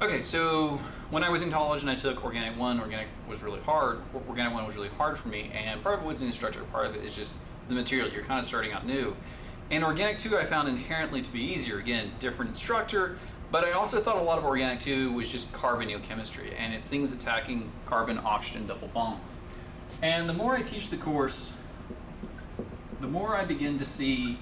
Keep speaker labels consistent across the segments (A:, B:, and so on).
A: Okay, so when I was in college and I took Organic 1, Organic 1 was really hard for me, and part of it was the instructor, part of it is just the material. You're kind of starting out new. And Organic 2 I found inherently to be easier. Again, different instructor, but I also thought a lot of Organic 2 was just Carbonyl Chemistry, and it's things attacking carbon-oxygen double bonds. And the more I teach the course, the more I begin to see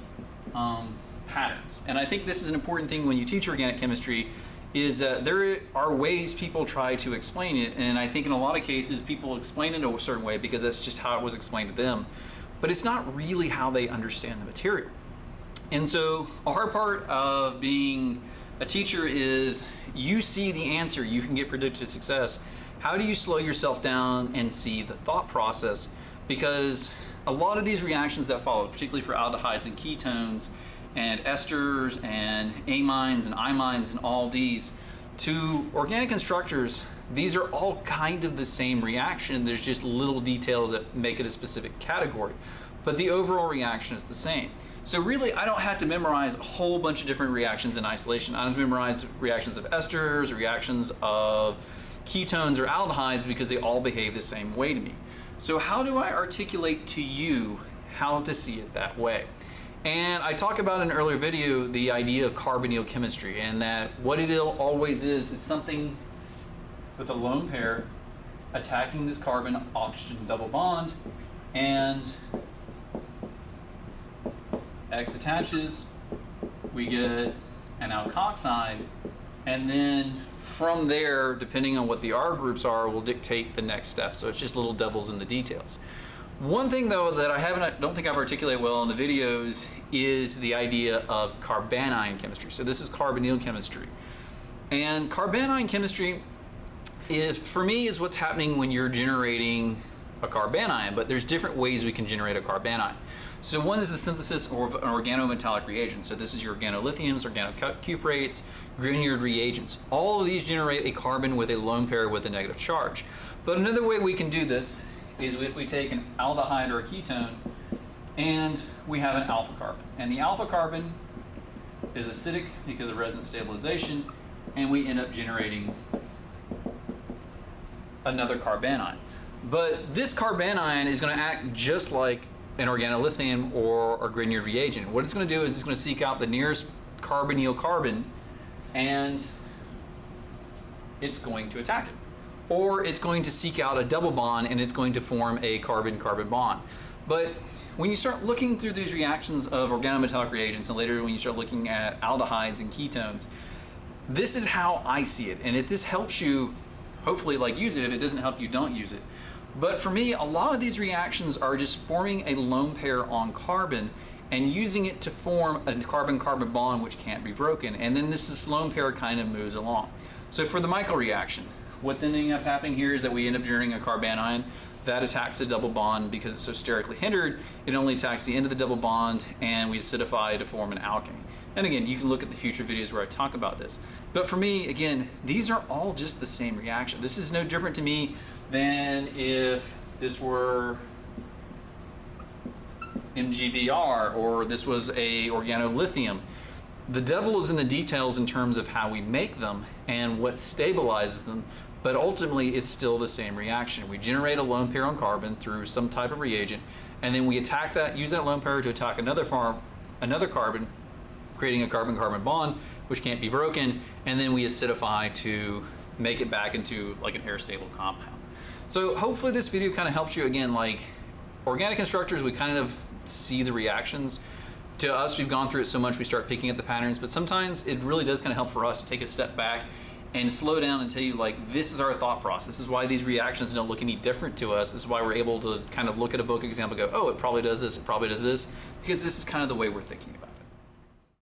A: patterns. And I think this is an important thing when you teach Organic Chemistry, is that there are ways people try to explain it, and I think in a lot of cases people explain it a certain way because that's just how it was explained to them, but it's not really how they understand the material. And so a hard part of being a teacher is you see the answer, you can get predicted success. How do you slow yourself down and see the thought process? Because a lot of these reactions that follow, particularly for aldehydes and ketones and esters and amines and imines and all these, to organic instructors, these are all kind of the same reaction. There's just little details that make it a specific category, but the overall reaction is the same. So really, I don't have to memorize a whole bunch of different reactions in isolation. I don't have to memorize reactions of esters, reactions of ketones or aldehydes, because they all behave the same way to me. So how do I articulate to you how to see it that way? And I talked about in an earlier video the idea of carbonyl chemistry, and that what it always is something with a lone pair attacking this carbon-oxygen double bond, and X attaches, we get an alkoxide, and then from there, depending on what the R groups are, will dictate the next step. So it's just little devils in the details. One thing though that I don't think I've articulated well in the videos is the idea of Carbanion chemistry. So this is Carbonyl chemistry. And Carbanion chemistry for me is what's happening when you're generating a carbanion, but there's different ways we can generate a carbanion. So one is the synthesis of an organometallic reagent. So this is your organolithiums, organocuprates, Grignard reagents. All of these generate a carbon with a lone pair with a negative charge. But another way we can do this is if we take an aldehyde or a ketone and we have an alpha carbon. And the alpha carbon is acidic because of resonance stabilization, and we end up generating another carbanion. But this carbanion is going to act just like an organolithium or a Grignard reagent. What it's going to do is it's going to seek out the nearest carbonyl carbon, and it's going to attack it. Or it's going to seek out a double bond and it's going to form a carbon-carbon bond. But when you start looking through these reactions of organometallic reagents, and later when you start looking at aldehydes and ketones, this is how I see it. And if this helps you, hopefully use it. If it doesn't help you, don't use it. But for me, a lot of these reactions are just forming a lone pair on carbon and using it to form a carbon-carbon bond which can't be broken. And then this lone pair kind of moves along. So for the Michael reaction, what's ending up happening here is that we end up generating a carbanion that attacks the double bond. Because it's so sterically hindered, it only attacks the end of the double bond, and we acidify to form an alkane. And again, you can look at the future videos where I talk about this. But for me, again, these are all just the same reaction. This is no different to me than if this were MgBr or this was a organolithium. The devil is in the details in terms of how we make them and what stabilizes them, but ultimately it's still the same reaction. We generate a lone pair on carbon through some type of reagent, and then we attack that, use that lone pair to attack another carbon, creating a carbon-carbon bond which can't be broken, and then we acidify to make it back into like an air-stable compound. So hopefully this video kind of helps you. Again, like organic instructors, we kind of see the reactions. To us, we've gone through it so much we start picking at the patterns, but sometimes it really does kind of help for us to take a step back and slow down and tell you, like, this is our thought process. This is why these reactions don't look any different to us. This is why we're able to kind of look at a book example and go, oh, it probably does this, it probably does this, because this is kind of the way we're thinking about it.